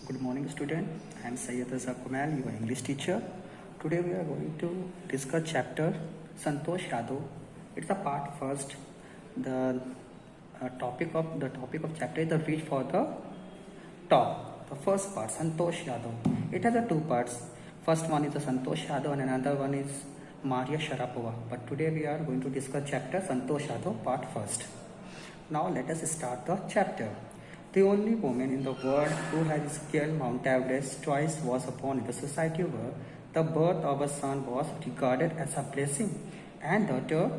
Good morning, student. I am Sayyid Azhar Kumail, your English teacher. Today we are going to discuss chapter Santosh Yadav. It's a part first. The topic of chapter is the read for the top. The first part, Santosh Yadav. It has two parts. First one is the Santosh Yadav and another one is Maria Sharapova. But today we are going to discuss chapter Santosh Yadav part first. Now let us start the chapter. The only woman in the world who had scaled Mount Everest twice was born in the society where the birth of a son was regarded as a blessing, and daughter,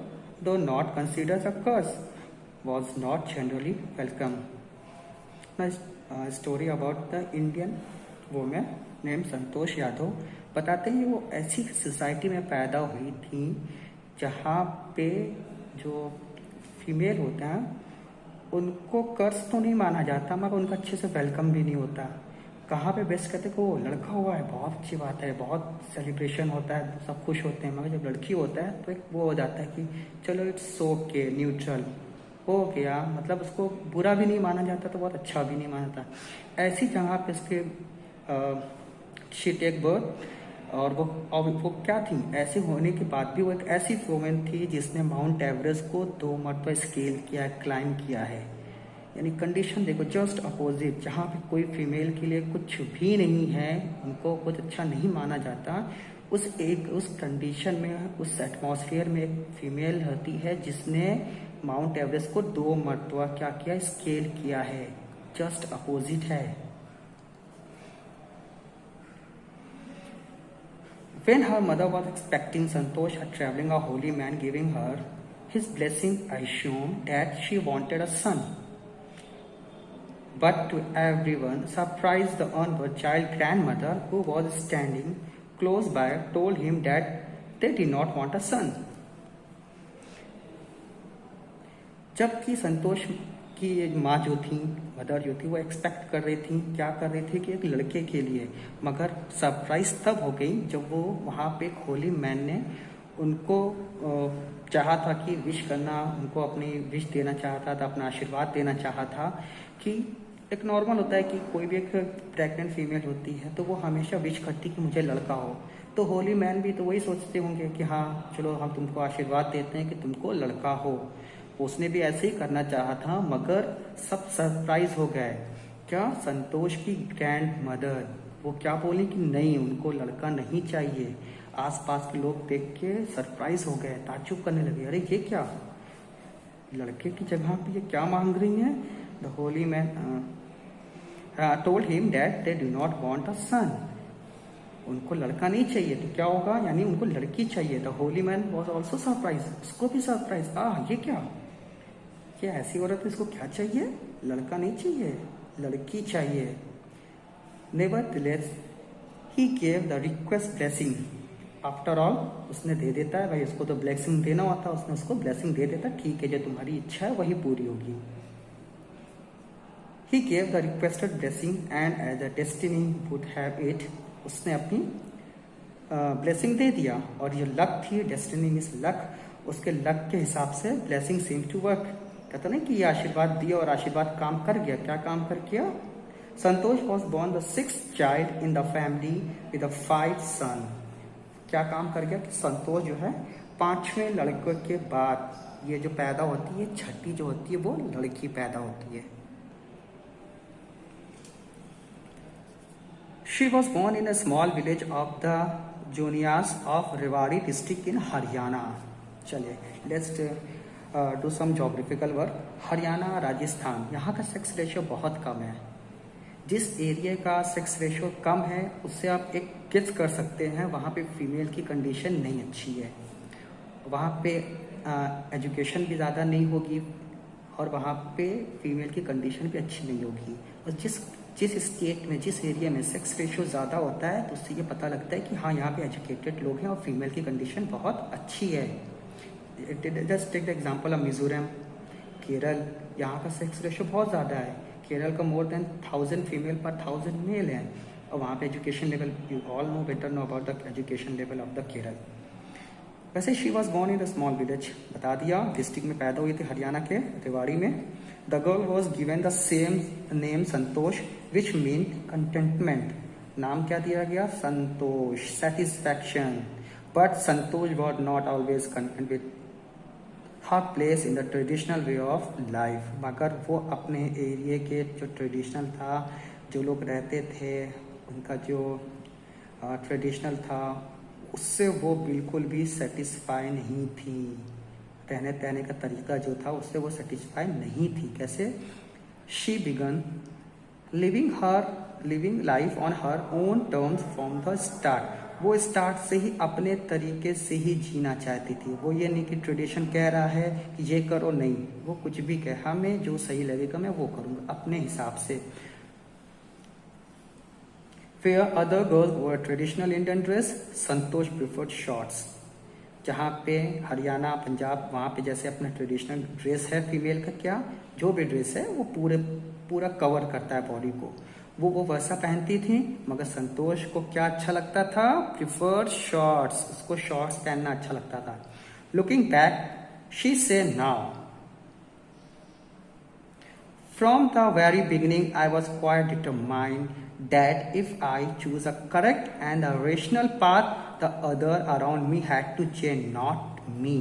though not considered a curse, was not generally welcome. Now, a story about the Indian woman named Santosh Yadav बताते हैं वो ऐसी society में पैदा हुई थी जहाँ पे जो फीमेल होते हैं उनको कर्ज तो नहीं माना जाता मगर उनका अच्छे से वेलकम भी नहीं होता। कहाँ पे बेस्ट कहते हैं वो लड़का हुआ है बहुत अच्छी बात है, बहुत सेलिब्रेशन होता है, सब खुश होते हैं, मगर जब लड़की होता है तो एक वो हो जाता है कि चलो इट्स ओके, न्यूट्रल हो गया, मतलब उसको बुरा भी नहीं माना जाता तो बहुत अच्छा भी नहीं माना जाता। ऐसी जगह पे उसके शी टेक बर्थ और वो क्या थी, ऐसे होने के बाद भी वो एक ऐसी वुमेन थी जिसने माउंट एवरेस्ट को 2 मरतबा स्केल किया, क्लाइम किया है। यानी कंडीशन देखो जस्ट अपोजिट, जहाँ पे कोई फीमेल के लिए कुछ भी नहीं है, उनको कुछ अच्छा नहीं माना जाता, उस कंडीशन में, उस एटमॉस्फेयर में एक फीमेल होती है जिसने माउंट एवरेस्ट को 2 मरतबा क्या किया, स्केल किया है। जस्ट अपोजिट है। When her mother was expecting Santosh, a traveling a holy man giving her his blessing, assumed that she wanted a son. But to everyone's surprise, the unborn child grandmother, who was standing close by, told him that they did not want a son. जबकि संतोष की माँ जो थी, mother जो थी, वो expect कर रही थी, क्या कर रही थी कि एक लड़के के लिए, मगर सरप्राइज तब हो गई जब वो वहाँ पे एक होली मैन ने उनको चाहा था कि विश करना, उनको अपनी विश देना चाहता था, अपना आशीर्वाद देना चाहा था। कि एक नॉर्मल होता है कि कोई भी एक प्रेग्नेंट फीमेल होती है तो वो हमेशा विश करती कि मुझे लड़का हो, तो होली मैन भी तो वही सोचते होंगे कि हाँ चलो हम तुमको आशीर्वाद देते हैं कि तुमको लड़का हो। उसने भी ऐसे ही करना चाहा था, मगर सब सरप्राइज हो गए। क्या, संतोष की ग्रैंड मदर वो क्या बोली कि नहीं, उनको लड़का नहीं चाहिए। आसपास के लोग देख के सरप्राइज हो गए, ताज्जुब करने लगे, अरे ये क्या, लड़के की जगह पे ये क्या मांग रही है। The holy man told him that they do not want a son, उनको लड़का नहीं चाहिए तो क्या होगा, यानी उनको लड़की चाहिए। The holy man was also surprise, उसको भी सरप्राइज, ये क्या ऐसी औरत है, इसको क्या चाहिए, लड़का नहीं चाहिए, लड़की चाहिए। Nevertheless he gave the request blessing, after all उसने दे देता है भाई, उसको तो ब्लेसिंग देना होता, उसने उसको ब्लेसिंग दे देता, ठीक है जो तुम्हारी इच्छा है वही पूरी होगी। He gave the requested blessing and as the destiny would have it, उसने अपनी ब्लेसिंग दे दिया, और जो लक थी, डेस्टिनी मींस लक, उसके लक के हिसाब से ब्लेसिंग सीम टू वर्क। कहता नहीं कि ये आशीर्वाद दिया और आशीर्वाद काम कर गया। क्या काम कर गया, Santosh was born the 6th child in the family with 5 son. क्या काम कर गया कि संतोष जो है 5वें लड़के के बाद ये जो पैदा होती है, छठी जो होती है वो लड़की पैदा होती है। She was born in a small village of the Jonias of Rewari district in Haryana. चलिए, let's do some geographical work. Haryana, Rajasthan, यहाँ का सेक्स रेशियो बहुत कम है। जिस एरिया का सेक्स रेशियो कम है उससे आप एक गेस कर सकते हैं वहाँ पे फीमेल की कंडीशन नहीं अच्छी है, वहाँ पे एजुकेशन भी ज़्यादा नहीं होगी और वहाँ पे फीमेल की कंडीशन भी अच्छी नहीं होगी। और जिस स्टेट में, जिस एरिया में सेक्स रेशियो ज़्यादा होता है तो उससे ये पता लगता है कि हाँ यहाँ पे एजुकेटेड लोग हैं और फीमेल की कंडीशन बहुत अच्छी है। Just take the example of Mizoram, Kerala, यहाँ का सेक्स रेशियो बहुत ज़्यादा है। केरल का मोर देन 1000 फीमेल पर 1000 मेल है, और वहाँ पे education level, you all know better know about the education level of the Kerala. वैसे she was born in the small village, बता दिया डिस्ट्रिक्ट में पैदा हुई थी, हरियाणा के रेवाड़ी में। The girl was given the same name Santosh which mean contentment. नाम क्या दिया गया? Santosh, satisfaction. But Santosh was not always content with her place in the traditional way of life. मगर वो अपने एरिया के जो ट्रेडिशनल था, जो लोग रहते थे, उनका जो ट्रेडिशनल था, उससे वो बिल्कुल भी सेटिस्फाई नहीं थी। रहने सहने का तरीका जो था उससे वो सेटिस्फाई नहीं थी। कैसे? She began living life on her own terms from the start. वो स्टार्ट से ही अपने तरीके से ही जीना चाहती थी। वो ये नहीं कि ट्रेडिशन कह रहा है कि ये करो, नहीं, वो कुछ भी कहे, हमें जो सही लगेगा मैं वो करूँगा अपने हिसाब से। Where other girls wore traditional Indian dress, Santosh preferred shorts। जहाँ पे हरियाणा, पंजाब, वहाँ पे जैसे अपना ट्रेडिशनल ड्रेस है फीमेल का, क्या जो भी ड्रेस है वो पूरा कवर करता है बॉडी को, वो वैसा पहनती थी। मगर संतोष को क्या अच्छा लगता था? प्रिफर्ड शॉर्ट्स, उसको शॉर्ट्स पहनना अच्छा लगता था। लुकिंग बैक शी से now, from the very beginning I was quite determined that if I choose a correct and a rational path, the other around me had to change, not me।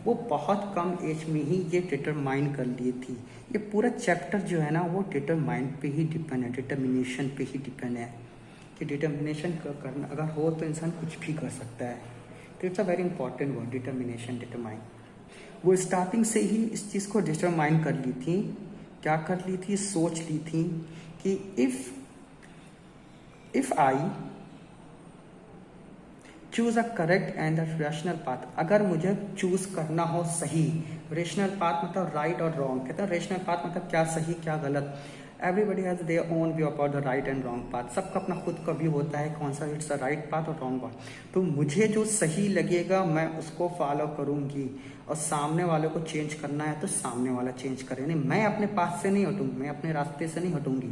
वो बहुत कम as में ही ये determine कर ली थी। ये पूरा chapter जो है ना वो डिटरमाइन पे ही डिपेंड है, डिटर्मिनेशन पे ही डिपेंड है कि डिटर्मिनेशन करना अगर हो तो इंसान कुछ भी कर सकता है। तो it's a very important word, determination, determine. वो स्टार्टिंग से ही इस चीज़ को डिटरमाइन कर ली थी। क्या कर ली थी? सोच ली थी कि if I choose a correct and a rational path, अगर मुझे चूज करना हो सही, रेशनल पाथ मतलब राइट और रॉन्ग, कहते हैं रेशनल पाथ मतलब क्या सही क्या गलत। Everybody has their own view about the right and wrong path. सबका अपना खुद का व्यू होता है कौन सा इट्स अ राइट पाथ और रॉन्ग पाथ। तो मुझे जो सही लगेगा मैं उसको फॉलो करूंगी, और सामने वाले को चेंज करना है तो सामने वाला चेंज करे। नहीं, मैं अपने पाथ से नहीं हटूंगी, मैं अपने रास्ते से नहीं हटूंगी,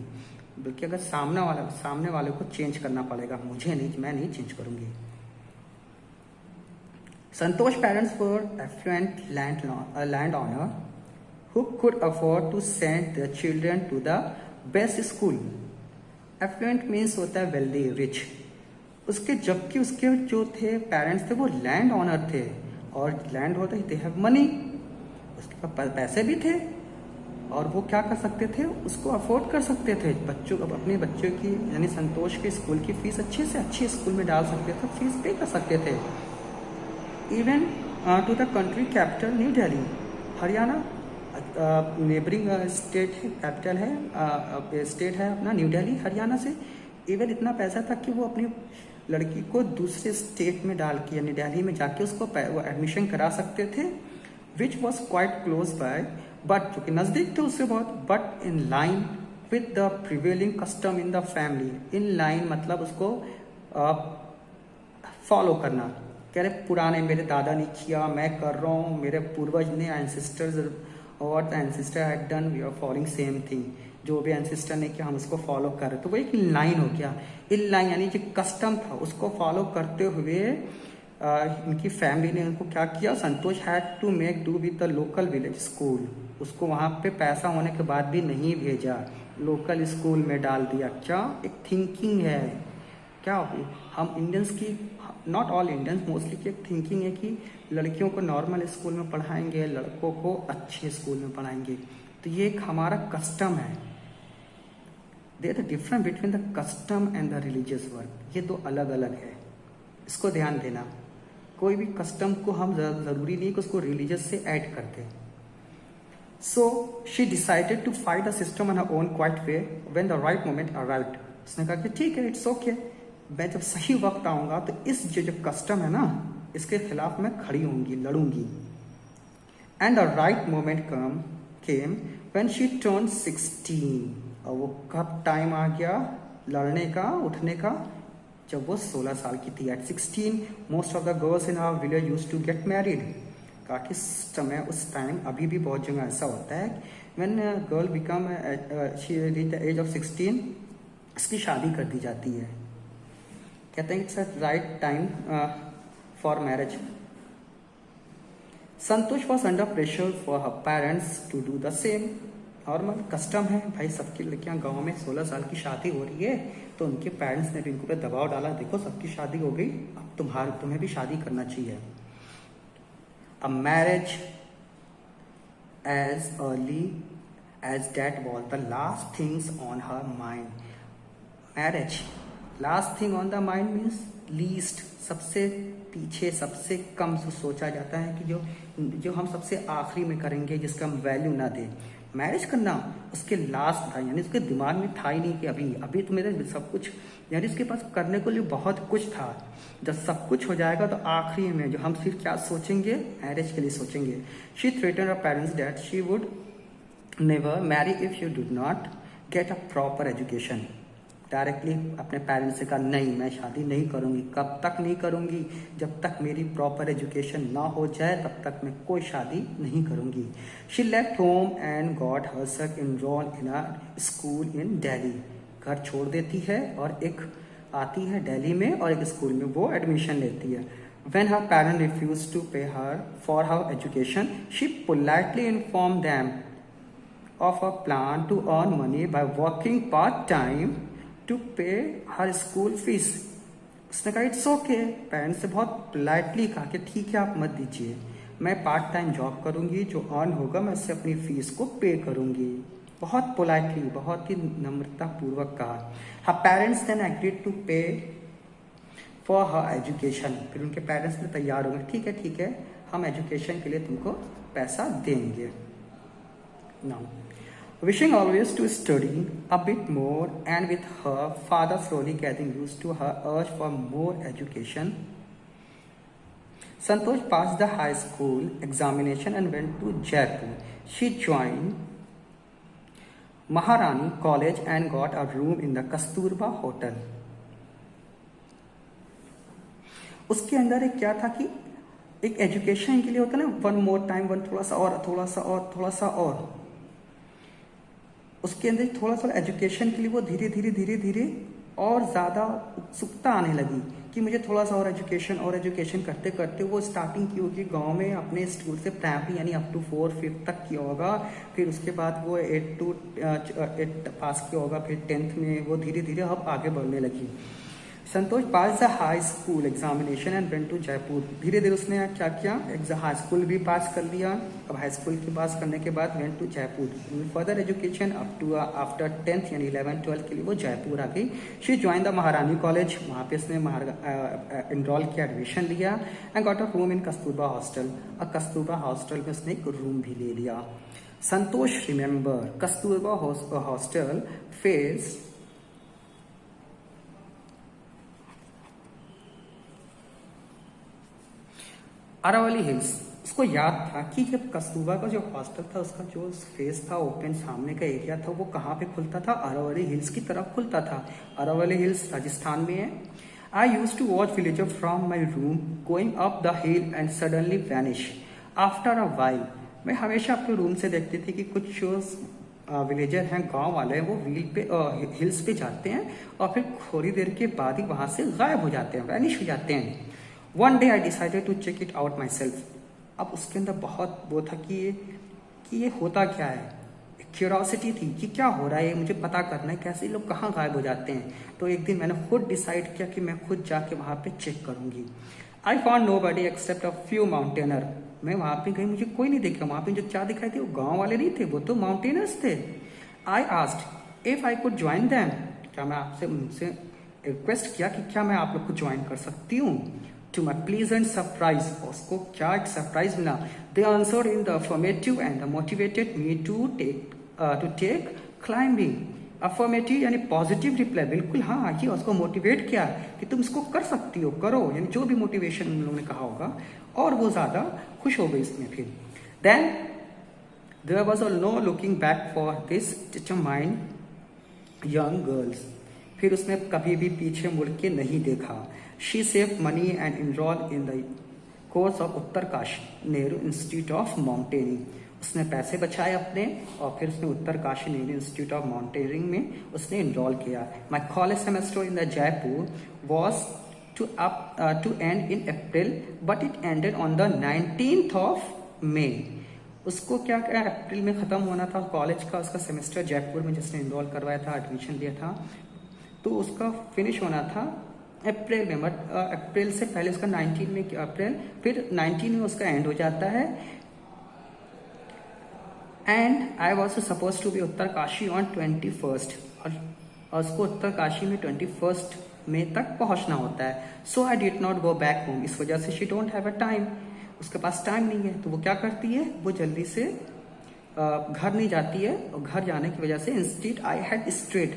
बल्कि अगर सामने वाले को चेंज करना पड़ेगा, मुझे नहीं, मैं नहीं चेंज करूंगी। Santosh parents were affluent landowner who could afford to send their children to the best school। Affluent means होता है वेल्दी, रिच। जबकि उसके जो थे पेरेंट्स थे वो लैंड ऑनर थे, और लैंड होता है दे हैव मनी, उसके पास पैसे भी थे, और वो क्या कर सकते थे? उसको अफोर्ड कर सकते थे। अपने बच्चों की यानी संतोष के स्कूल की फीस अच्छे से अच्छी स्कूल में डाल सकते थे, फीस पे कर सकते थे। Even to the country capital new Delhi, Haryana neighbouring state है, कैपिटल है, स्टेट है अपना न्यू दिल्ली, हरियाणा से। इवन इतना पैसा था कि वो अपनी लड़की को दूसरे स्टेट में डाल के यानी दिल्ली में जाके उसको एडमिशन करा सकते थे, which was quite close by, but जो कि नज़दीक थे उससे बहुत, but in line with the prevailing custom in the family. In line मतलब उसको फॉलो करना, कह रहे पुराने मेरे दादा ने किया मैं कर रहा हूँ, मेरे पूर्वज ने एंसेस्टर्स और the ancestor had done we are following same thing, जो भी एंसेस्टर ने किया हम उसको फॉलो कर रहे। तो वो एक लाइन हो गया। इन लाइन यानी जो कस्टम था उसको फॉलो करते हुए इनकी फैमिली ने उनको क्या किया? Santosh had to make do with the local village school. उसको वहाँ पे पैसा होने के बाद भी नहीं भेजा, लोकल स्कूल में डाल दिया। क्या एक थिंकिंग है, क्या हम इंडियंस की, नॉट ऑल इंडियंस, मोस्टली की एक थिंकिंग है कि लड़कियों को नॉर्मल स्कूल में पढ़ाएंगे, लड़कों को अच्छे स्कूल में पढ़ाएंगे। तो ये एक हमारा कस्टम है। There the difference between the custom and the religious work, ये दो अलग अलग है, इसको ध्यान देना। कोई भी कस्टम को हम जरूरी नहीं कि उसको रिलीजियस से ऐड करते। So she decided to fight the system on her own quiet way when the right moment arrived. उसने कहा कि ठीक है, इट्स ओके, मैं जब सही वक्त आऊंगा तो इस जो कस्टम है ना इसके खिलाफ मैं खड़ी होंगी, लड़ूंगी। And the right moment came when she turn 16। और वो कब टाइम आ गया लड़ने का, उठने का? जब वो 16 साल की थी। At 16 most of the girls in our village used to get married. काफी समय उस टाइम, अभी भी बहुत जगह ऐसा होता है, when girl become she reach the age of 16 इसकी शादी कर दी जाती है। कहते हैं it's a right time for marriage. Santosh was under pressure for her parents to do the same. Normal custom है भाई, सबकी लड़कियां गांव में 16 साल की शादी हो रही है तो उनके पेरेंट्स ने भी इनको पे दबाव डाला, देखो सबकी शादी हो गई, अब तुम्हें भी शादी करना चाहिए। A marriage as early as that was the last things on her mind। marriage last thing on the mind means least, सबसे पीछे, सबसे कम सोचा जाता है कि जो हम सबसे आखिरी में करेंगे, जिसका हम वैल्यू ना दें। मैरिज करना उसके लास्ट था, यानी उसके दिमाग में था ही नहीं कि अभी तो मेरे सब कुछ, यानी उसके पास करने को लिए बहुत कुछ था। जब सब कुछ हो जाएगा तो आखिरी में जो हम फिर क्या सोचेंगे, मैरिज के लिए सोचेंगे। She threaten her parents that she would never marry if you do not get a proper education. Directly अपने पेरेंट्स से कहा नहीं, मैं शादी नहीं करूंगी। कब तक नहीं करूंगी? जब तक मेरी प्रॉपर एजुकेशन ना हो जाए तब तक मैं कोई शादी नहीं करूंगी। She left home and got herself enrolled in a school इन दिल्ली। घर छोड़ देती है और एक आती है दिल्ली में और एक स्कूल में वो एडमिशन लेती है। When her parents refused to pay her for her education, she politely informed them of a plan to earn money by working part-time to pay her school fees। उसने कहा इट्स ओके, पेरेंट्स से बहुत politely कहा कि ठीक है आप मत दीजिए, मैं पार्ट टाइम जॉब करूंगी, जो अर्न होगा मैं उससे अपनी फीस को पे करूंगी। बहुत पोलाइटली, बहुत ही नम्रता पूर्वक कहा। हर पेरेंट्स देन एग्रीड टू पे फॉर हर एजुकेशन। फिर उनके पेरेंट्स ने तैयार हो गए, ठीक है हम एजुकेशन के लिए तुमको पैसा देंगे। Now wishing always to study a bit more, and with her father slowly getting used to her urge for more education, Santosh passed the high school examination and went to Jaipur. She joined Maharani College and got a room in the Kasturba Hotel। उसके अंदर एक क्या था कि एक education के लिए होता है ना, वन मोर टाइम, वन थोड़ा सा और, थोड़ा सा और, थोड़ा सा और। उसके अंदर थोड़ा सा एजुकेशन के लिए वो धीरे धीरे और ज़्यादा उत्सुकता आने लगी कि मुझे थोड़ा सा और एजुकेशन करते करते वो स्टार्टिंग की होगी गांव में अपने स्कूल से, प्राइमरी यानी अप टू 4-5 तक किया होगा। फिर उसके बाद वो 8 पास किया होगा, फिर 10th में वो धीरे धीरे अब आगे बढ़ने लगी। Santosh pass the high school examination and went to Jaipur. धीरे धीरे उसने क्या किया, हाई स्कूल भी पास कर लिया। अब हाई स्कूल की पास करने के बाद went to Jaipur further education up to after 10th यानी 11-12 के लिए वो जयपुर आ गई। She join the Maharani college, वहाँ पे उसने एनरोल किया, एडमिशन लिया। And got a room in Kasturba hostel. और कस्तूरबा हॉस्टल में उसने एक रूम भी ले लिया। Santosh remember Kasturba hostel face Aravalli hills. उसको याद था कि जब कस्तूरबा का जो हॉस्टल था उसका जो फेस था, ओपन सामने का एरिया था, वो कहाँ पे खुलता था, अरावली हिल्स की तरफ खुलता था। अरावली हिल्स राजस्थान में है। I use to watch villager from my room going up the hill and suddenly vanish after a while. मैं हमेशा अपने रूम से देखती थी कि कुछ विलेजर हैं, गांव वाले हैं, वो हिल्स पे जाते हैं और फिर थोड़ी देर के बाद ही वहां से गायब हो जाते हैं, वैनिश हो जाते हैं। One day I decided to check it out myself. अब उसके अंदर बहुत वो था कि ये होता क्या है, क्यूरियोसिटी थी कि क्या हो रहा है, मुझे पता करना है कैसे लोग कहाँ गायब हो जाते हैं। तो एक दिन मैंने खुद डिसाइड किया कि मैं खुद जाके वहाँ पे चेक करूंगी। I found nobody except a few mountaineer. मैं वहाँ पे गई, मुझे कोई नहीं देखा। वहाँ पे जो क्या दिखाई थे वो गाँव वाले नहीं थे, वो तो माउंटेनर्स थे। I asked if I could join them. क्या मैं आपसे उनसे रिक्वेस्ट किया कि क्या मैं आप लोग को ज्वाइन कर सकती हूँ। To my pleasant surprise, उसको क्या एक सरप्राइज मिला। They answered in the affirmative and motivated me to take climbing। affirmative यानी पॉजिटिव रिप्लाई, बिल्कुल हाँ, ये उसको मोटिवेट किया कि तुम इसको कर सकती हो, करो, यानी जो भी मोटिवेशन उन लोगों ने कहा होगा, और वो ज्यादा खुश हो गई इसमें। फिर Then there was no looking back for this determined young girls। फिर उसने कभी भी पीछे मुड़ के नहीं देखा। She saved money and enrolled in the course of Uttarkashi Nehru institute of mountaineering. उसने पैसे बचाए अपने और फिर उसने Uttarkashi Nehru institute of mountaineering में उसने इनरोल किया। My college semester in the Jaipur was to end in April, but it ended on the 19th of May. उसको क्या क्या अप्रैल में ख़त्म होना था कॉलेज का, उसका सेमेस्टर जयपुर में जिसने इनरोल करवाया था, एडमिशन लिया था, तो उसका फिनिश होना था अप्रैल में। बट अप्रैल से पहले उसका 19 में अप्रैल, फिर 19 में उसका एंड हो जाता है। And I was suppose to be Uttarkashi on 21st, और उसको उत्तरकाशी में 21st मई तक पहुंचना होता है। So I did not go back home, इस वजह से she don't have a time, उसके पास टाइम नहीं है। तो वो क्या करती है, वो जल्दी से घर नहीं जाती है, और घर जाने की वजह से instead I had straight,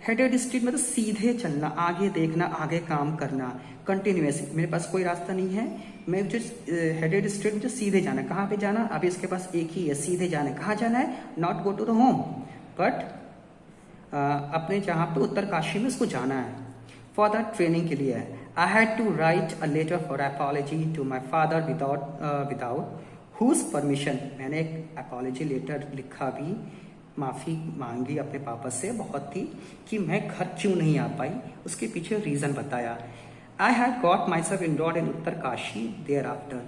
headed street मतलब सीधे चलना, आगे देखना, आगे काम करना, कंटिन्यूस। मेरे पास कोई रास्ता नहीं है, मैं जो हेडेड स्ट्रीट मुझे सीधे जाना है। कहाँ पे जाना, अभी इसके पास एक ही है, सीधे जाना है। कहाँ जाना है, not go to the home, but अपने जहाँ पे उत्तरकाशी में उसको जाना है फॉर द ट्रेनिंग के लिए। I had to write a letter for apology to my father without whose permission. मैंने एक अपॉलॉजी लेटर लिखा भी, माफ़ी मांगी अपने पापा से बहुत थी कि मैं घर क्यों नहीं आ पाई, उसके पीछे रीज़न बताया। I had got myself enrolled in Uttarkashi thereafter.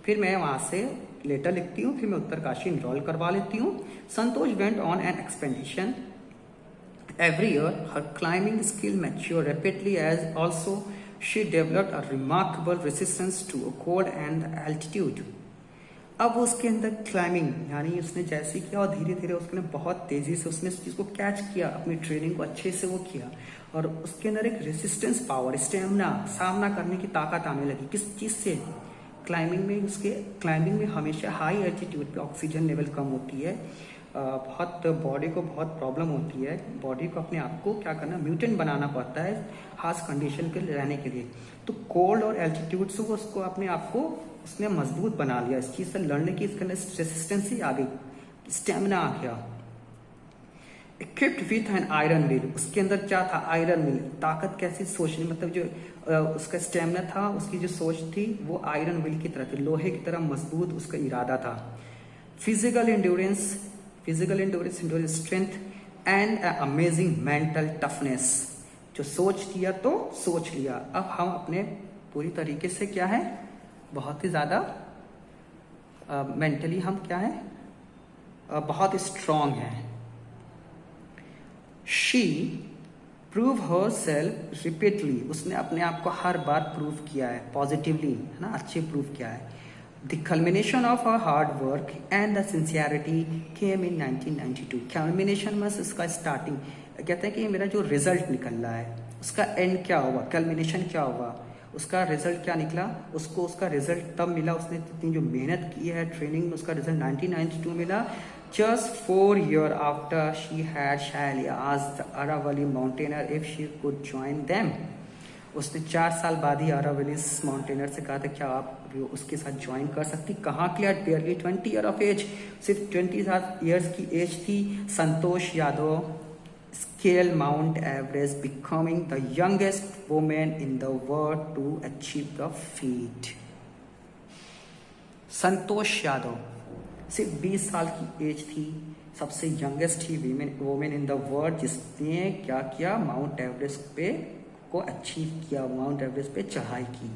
फिर मैं वहाँ से लेटर लिखती हूँ, फिर मैं उत्तरकाशी इनरोल करवा लेती हूँ। Santosh went on an expedition every year. Her climbing skill matured rapidly, as also she developed a remarkable resistance to a cold and altitude. अब उसके अंदर क्लाइंबिंग यानी उसने जैसे किया, और धीरे धीरे उसने बहुत तेजी से उसने इस चीज़ को कैच किया, अपनी ट्रेनिंग को अच्छे से वो किया, और उसके अंदर एक रेसिस्टेंस पावर, स्टेमिना, सामना करने की ताकत आने लगी। किस चीज़ से, क्लाइंबिंग में। उसके क्लाइंबिंग में हमेशा हाई एल्टीट्यूड पे ऑक्सीजन लेवल कम होती है, बहुत बॉडी को बहुत प्रॉब्लम होती है, बॉडी को अपने आप को क्या करना, म्यूटेंट बनाना पड़ता है हार्श कंडीशन के रहने के लिए। तो कोल्ड और एल्टीट्यूड से वो उसको अपने आप को उसने मजबूत बना लिया, इस चीज़ से लड़ने की इसके अंदर रेसिस्टेंस ही आ गई, स्टेमिना आ गया। Equipped with an iron will, उसके अंदर क्या था, आयरन विल, ताकत कैसी सोचनी, मतलब जो उसका स्टेमिना था, उसकी जो सोच थी वो आयरन विल की तरह थी, लोहे की तरह मजबूत उसका इरादा था। Physical endurance strength and amazing mental toughness, जो सोच लिया तो सोच लिया। अब हम अपने पूरी तरीके से क्या है, बहुत ही ज्यादा मेंटली हम क्या है, बहुत स्ट्रांग है। She prove her self repeatedly, उसने अपने आप को हर बार प्रूव किया है, पॉजिटिवली है ना, अच्छे प्रूव किया है। The culmination of her hard work and the sincerity came in 1992. Culmination में उसका स्टार्टिंग, कहते हैं कि मेरा जो रिजल्ट निकल रहा है उसका एंड क्या हुआ, कल्मिनेशन क्या हुआ, उसका रिजल्ट क्या निकला, उसको उसका रिजल्ट तब मिला, उसने इतनी जो मेहनत की है ट्रेनिंग में, उसका रिजल्ट 1992 मिला। Just 4 years after she had shyly asked the Aravalli mountaineer if she could join them. उसने 4 साल बाद ही अरावलीज माउंटेनर से कहा था क्या आप उसके साथ ज्वाइन कर सकती। कहाँ के लिए, barely 20 years of age, सिर्फ 20 years की एज थी। Santosh Yadav scale Mount Everest, becoming the youngest woman in the world to achieve the feat. Santosh Yadav सिर्फ 20 साल की एज थी, सबसे youngest he women in the world जिसने क्या किया, माउंट एवरेस्ट पे को अचीव किया, माउंट एवरेस्ट पे चढ़ाई की।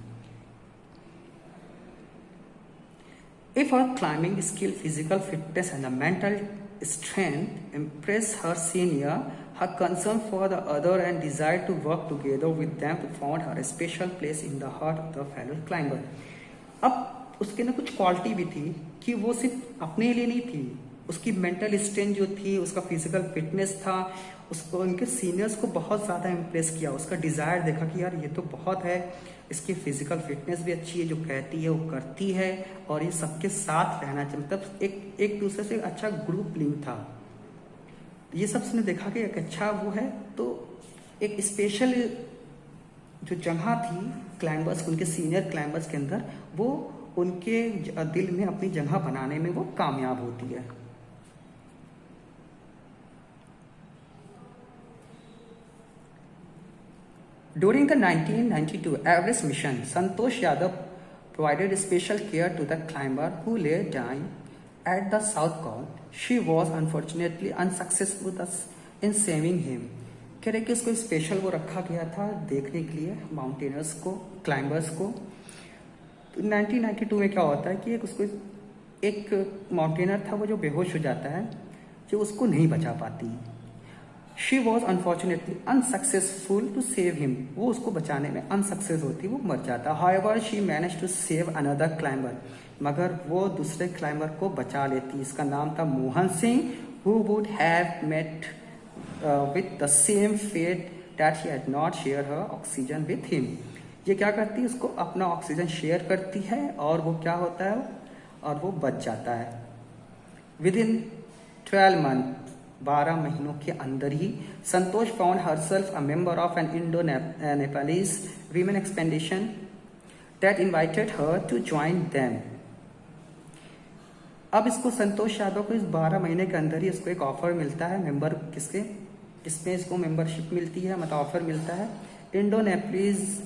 If her climbing skill, physical fitness and the mental strength impress her senior, her concern for the other and desire to work together with them found her a special place in the heart of the fellow climber. अब उसके ना कुछ quality भी थी कि वो सिर्फ अपने लिए नहीं थी, उसकी मेंटल स्ट्रेंथ जो थी, उसका फिजिकल फिटनेस था, उसको उनके सीनियर्स को बहुत ज़्यादा इम्प्रेस किया। उसका डिज़ायर देखा कि यार ये तो बहुत है, इसकी फिजिकल फिटनेस भी अच्छी है, जो कहती है वो करती है, और ये सबके साथ रहना चाहिए, मतलब एक दूसरे से अच्छा ग्रुप लिंक था। ये सब उसने देखा कि एक अच्छा वो है, तो एक स्पेशल जो जगह थी क्लाइंबर्स, उनके सीनियर क्लाइंबर्स के अंदर, वो उनके दिल में अपनी जगह बनाने में वो कामयाब होती है। During the 1992 Everest mission, Santosh Yadav provided special care to the climber who lay dying at the south col. She was unfortunately unsuccessful in saving him. कह रहे कि उसको स्पेशल वो रखा गया था देखने के लिए माउंटेनर्स को, क्लाइंबर्स को। तो 1992 में क्या होता है कि एक उसको एक माउंटेनर था वो जो बेहोश हो जाता है, जो उसको नहीं बचा पाती। She was unfortunately unsuccessful to save him, वो उसको बचाने में अनसक्सेस होती, वो मर जाता। However she manage to save another climber, मगर वो दूसरे क्लाइंबर को बचा लेती। इसका नाम था Mohan Singh, who would have met with the same fate that she had not share her oxygen with him. ये क्या करती है, उसको अपना ऑक्सीजन शेयर करती है और वो क्या होता है, और वो बच जाता है। विद इन 12 मंथ, 12 महीनों के अंदर ही Santosh found herself a member of an Indo Nepalese women expedition that invited her to join them. अब इसको संतोष यादव को इस 12 महीने के अंदर ही इसको एक ऑफर मिलता है, मेंबर किसके, इसमें इसको मेंबरशिप मिलती है, मतलब ऑफर मिलता है इंडो नेपालीज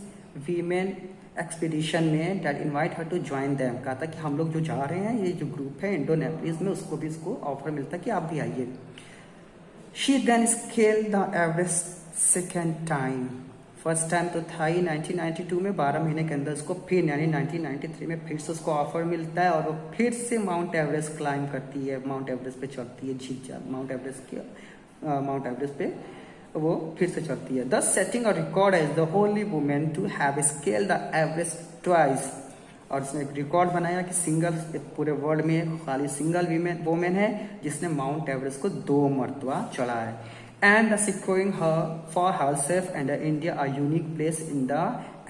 वीमेन एक्सपीडिशन में, that invite her to join them. कहा था कि हम लोग जो जा रहे हैं, ये जो ग्रुप है इंडो नेपालीज में, उसको भी इसको ऑफर मिलता है कि आप भी आइए। She then scale the Everest second time, first time तो था ही 1992 में, 12 महीने के अंदर उसको फिर यानी 1993 में फिर से उसको ऑफर मिलता है और वो फिर से माउंट एवरेस्ट क्लाइंब करती है, माउंट एवरेस्ट पे चढ़ती है, माउंट एवरेस्ट पे वो फिर से चढ़ती है। Thus setting a record as the only women to have scale the Everest twice, और उसने एक रिकॉर्ड बनाया कि सिंगल पूरे वर्ल्ड में खाली सिंगल वुमेन है जिसने माउंट एवरेस्ट को 2 मरतबा चढ़ा है। And securing her for herself and India a unique place in the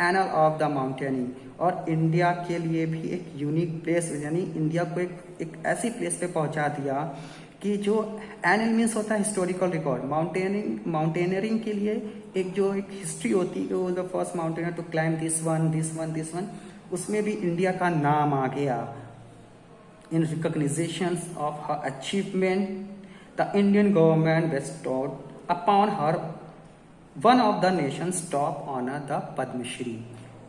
annal of the mountaineering, और इंडिया के लिए भी एक यूनिक प्लेस, यानी इंडिया को एक ऐसी प्लेस पे पहुंचा दिया कि जो एनल मीन्स होता है हिस्टोरिकल रिकॉर्ड, माउंटेनियरिंग के लिए एक हिस्ट्री होती है, वो the first mountaineer to climb this one, उसमें भी इंडिया का नाम आ गया। In recognition of her achievement the Indian government bestowed upon her one of the nation's top honour the Padma Shri.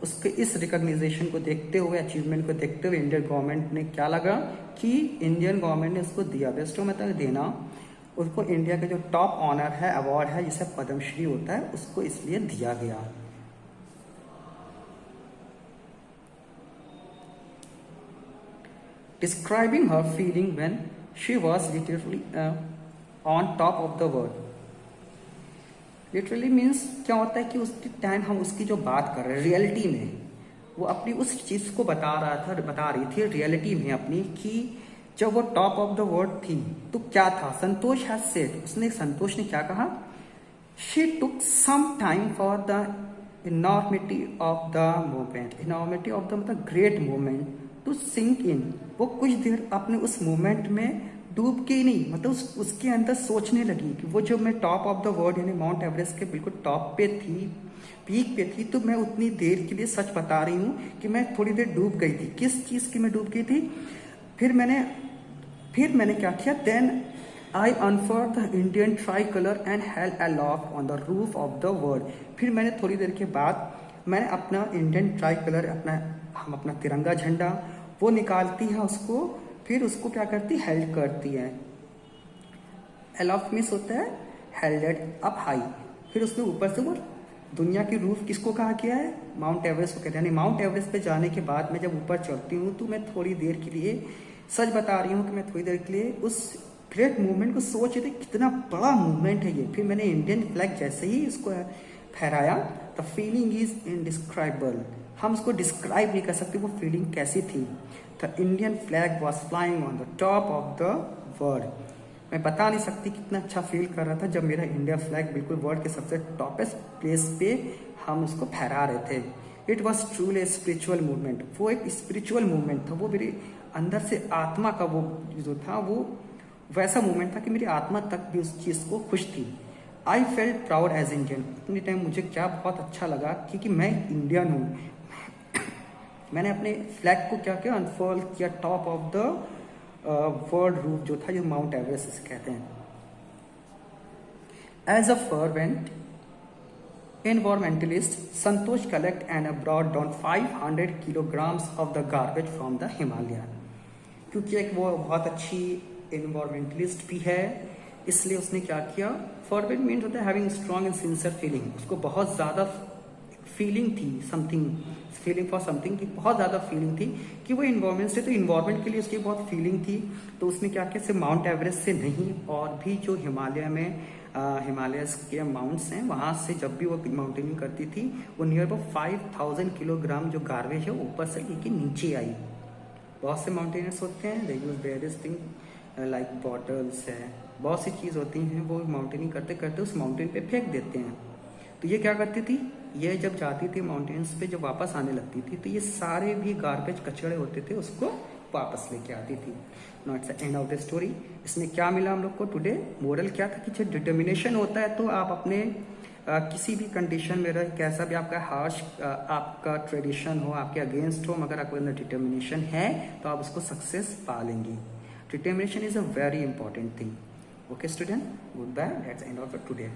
उसके इस रिकॉग्निजेशन को देखते हुए, अचीवमेंट को देखते हुए इंडियन गवर्नमेंट ने क्या लगा कि इंडियन गवर्नमेंट ने उसको दिया, बेस्टो मतलब देना, उसको इंडिया का जो टॉप ऑनर है, अवार्ड है जिसे पद्मश्री होता है, उसको इसलिए दिया गया। Describing her feeling when she was literally on top of the world. Literally means क्या होता है कि उस टाइम हम उसकी जो बात कर रहे हैं रियलिटी में, वो अपनी उस चीज को बता रही थी रियलिटी में अपनी, कि जब वो टॉप ऑफ द वर्ल्ड थी तो क्या था। संतोष हैज सेड, संतोष ने क्या कहा, she took some time for the enormity of the moment, enormity of the मतलब great moment to sink in. वो कुछ देर अपने उस मोमेंट में डूब के ही नहीं, मतलब उसके अंदर सोचने लगी कि वो जब मैं टॉप ऑफ द वर्ल्ड यानी माउंट एवरेस्ट के बिल्कुल टॉप पे थी, पीक पे थी, तो मैं उतनी देर के लिए सच बता रही हूँ कि मैं थोड़ी देर डूब गई थी। किस चीज़ की मैं डूब गई थी, फिर मैंने क्या किया, then I unfurled the Indian tricolour and held aloft on the roof of the world. फिर मैंने थोड़ी देर के बाद मैंने अपना इंडियन ट्राई कलर, अपना तिरंगा झंडा वो निकालती है, उसको फिर उसको क्या करती, हेल्ड करती है। अलोफ्ट मीन्स होता है हेल्डेड अप हाई। फिर उसने ऊपर से वो दुनिया की रूफ किसको कहा गया है, माउंट एवरेस्ट को कहते हैं। यानी माउंट एवरेस्ट पे जाने के बाद मैं जब ऊपर चढ़ती हूँ तो मैं थोड़ी देर के लिए सच बता रही हूँ कि मैं थोड़ी देर के लिए उस ग्रेट मूवमेंट को सोच रही थी, कितना बड़ा मूवमेंट है ये। फिर मैंने इंडियन फ्लैग जैसे ही इसको फहराया, द फीलिंग इज इनडिस्क्राइबल, हम उसको डिस्क्राइब नहीं कर सकते वो फीलिंग कैसी थी। The Indian flag was flying on the top of the world. मैं बता नहीं सकती कितना अच्छा फील कर रहा था जब मेरा इंडिया फ्लैग बिल्कुल वर्ल्ड के सबसे टॉपेस्ट प्लेस पे हम उसको फहरा रहे थे। It was truly spiritual movement, वो एक स्पिरिचुअल मूवमेंट था, वो मेरे अंदर से आत्मा का वो जो था वो वैसा मूवमेंट था कि मेरी आत्मा तक भी उस चीज़ को खुश थी। I felt proud as Indian, उतनी टाइम मुझे क्या बहुत अच्छा लगा क्योंकि मैं इंडियन हूँ। मैंने अपने फ्लैग को क्या किया, अनफोल्ड किया top of the world roof जो था, जो माउंट एवरेस्ट से कहते हैं। As a fervent environmentalist, Santosh collect and brought down 500 kilograms of the garbage from the Himalaya। क्योंकि एक वो बहुत अच्छी environmentalist भी है, इसलिए उसने क्या किया, फॉरवर्ड मीन्स होता है having strong and sincere feeling, उसको बहुत ज़्यादा फीलिंग थी, समथिंग फीलिंग फॉर समथिंग की बहुत ज़्यादा फीलिंग थी कि वो इन्वायरमेंट से, तो इन्वायरमेंट के लिए उसकी बहुत फीलिंग थी। तो उसने क्या किया, सिर्फ माउंट एवरेस्ट से नहीं और भी जो हिमालय में हिमालयस के माउंट्स हैं वहाँ से जब भी वो माउंटेनिंग करती थी वो नियर अबाउट 5000 किलोग्राम जो गार्बेज है ऊपर से लेके नीचे आई। बहुत से माउंटेनर्स होते हैं, they use various thing like bottles है, बहुत सी चीज़ होती हैं, वो माउंटेनिंग करते करते उस माउंटेन पे फेंक देते हैं। तो ये क्या करती थी, ये जब जाती थी माउंटेन्स पे, जब वापस आने लगती थी तो ये सारे भी गार्बेज कचड़े होते थे उसको वापस लेके आती थी। Now it's the end of the story. इसमें क्या मिला हम लोग को टुडे, मोरल क्या था कि जब डिटर्मिनेशन होता है तो आप अपने किसी भी कंडीशन में रहे, कैसा भी आपका हार्श आपका ट्रेडिशन हो, आपके अगेंस्ट हो, मगर आपके अंदर डिटर्मिनेशन है तो आप उसको सक्सेस पा लेंगे। Determination is a very important thing. Okay student, goodbye, that's end of today.